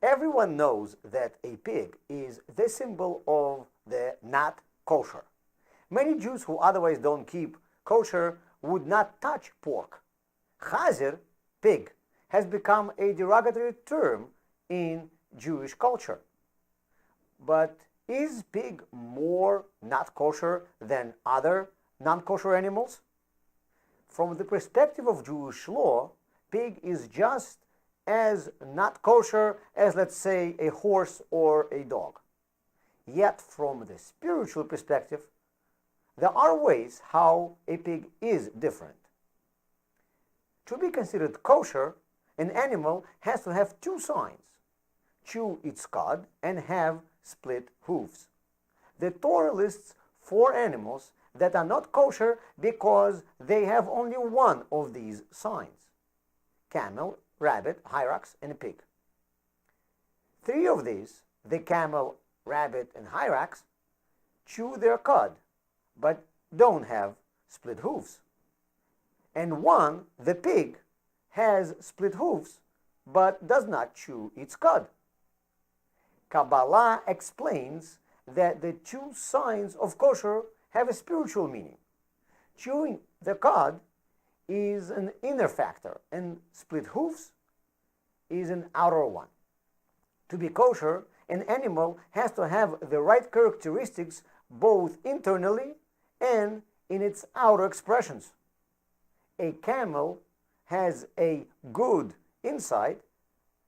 Everyone knows that a pig is the symbol of the not kosher. Many Jews who otherwise don't keep kosher would not touch pork. Chazer, pig, has become a derogatory term in Jewish culture. But is pig more not kosher than other non-kosher animals? From the perspective of Jewish law, pig is just as not kosher as, let's say, a horse or a dog. Yet, from the spiritual perspective, there are ways how a pig is different. To be considered kosher, an animal has to have two signs: chew its cud and have split hooves. The Torah lists 4 animals that are not kosher because they have only one of these signs: camel, rabbit, hyrax, and a pig. 3 of these, the camel, rabbit, and hyrax, chew their cud but don't have split hooves. And 1, the pig, has split hooves but does not chew its cud. Kabbalah explains that the 2 signs of kosher have a spiritual meaning. Chewing the cud is an inner factor, and split hooves is an outer one. To be kosher, an animal has to have the right characteristics both internally and in its outer expressions. A camel has a good inside,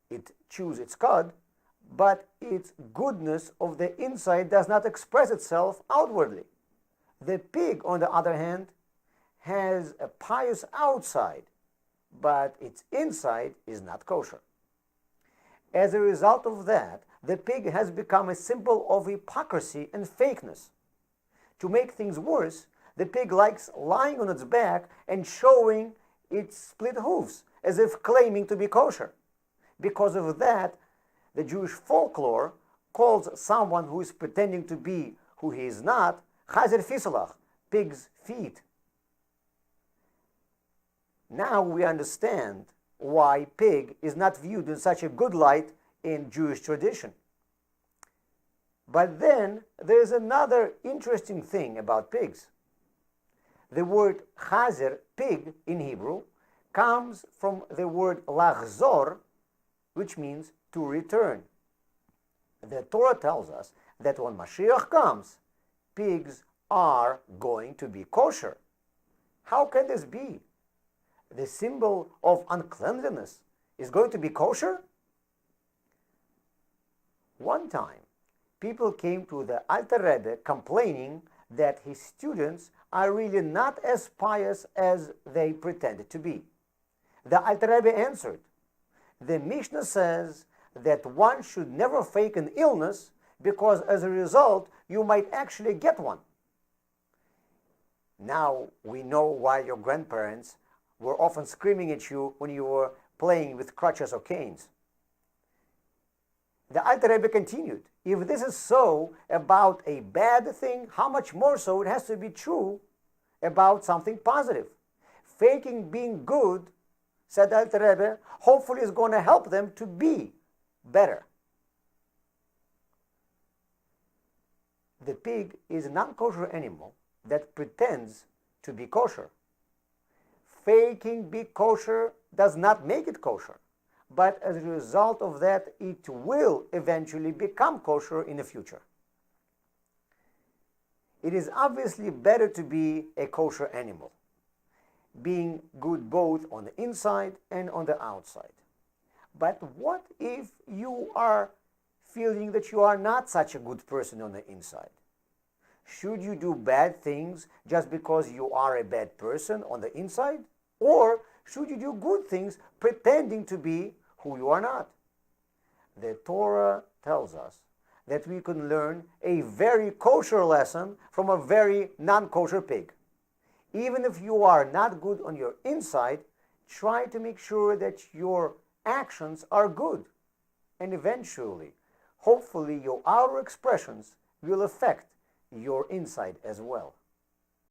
it chews its cud, but its goodness of the inside does not express itself outwardly. The pig, on the other hand, has a pious outside, but its inside is not kosher. As a result of that, the pig has become a symbol of hypocrisy and fakeness. To make things worse, the pig likes lying on its back and showing its split hooves, as if claiming to be kosher. Because of that, the Jewish folklore calls someone who is pretending to be who he is not, chazer fisalach, pig's feet. Now we understand why pig is not viewed in such a good light in Jewish tradition. But then there's another interesting thing about pigs. The word chazer, pig, in Hebrew, comes from the word lachzor, which means to return. The Torah tells us that when Mashiach comes, pigs are going to be kosher. How can this be? The symbol of uncleanliness is going to be kosher? One time, people came to the Alter Rebbe complaining that his students are really not as pious as they pretended to be. The Alter Rebbe answered, "The Mishnah says that one should never fake an illness because as a result you might actually get one." Now we know why your grandparents were often screaming at you when you were playing with crutches or canes. The Alter Rebbe continued, if this is so about a bad thing, how much more so it has to be true about something positive. Faking being good, said Alter Rebbe, hopefully is going to help them to be better. The pig is a non-kosher animal that pretends to be kosher. Faking be kosher does not make it kosher, but as a result of that, it will eventually become kosher in the future. It is obviously better to be a kosher animal, being good both on the inside and on the outside. But what if you are feeling that you are not such a good person on the inside? Should you do bad things just because you are a bad person on the inside? Or should you do good things pretending to be who you are not? The Torah tells us that we can learn a very kosher lesson from a very non-kosher pig. Even if you are not good on your inside, try to make sure that your actions are good. And eventually, hopefully your outer expressions will affect your inside as well.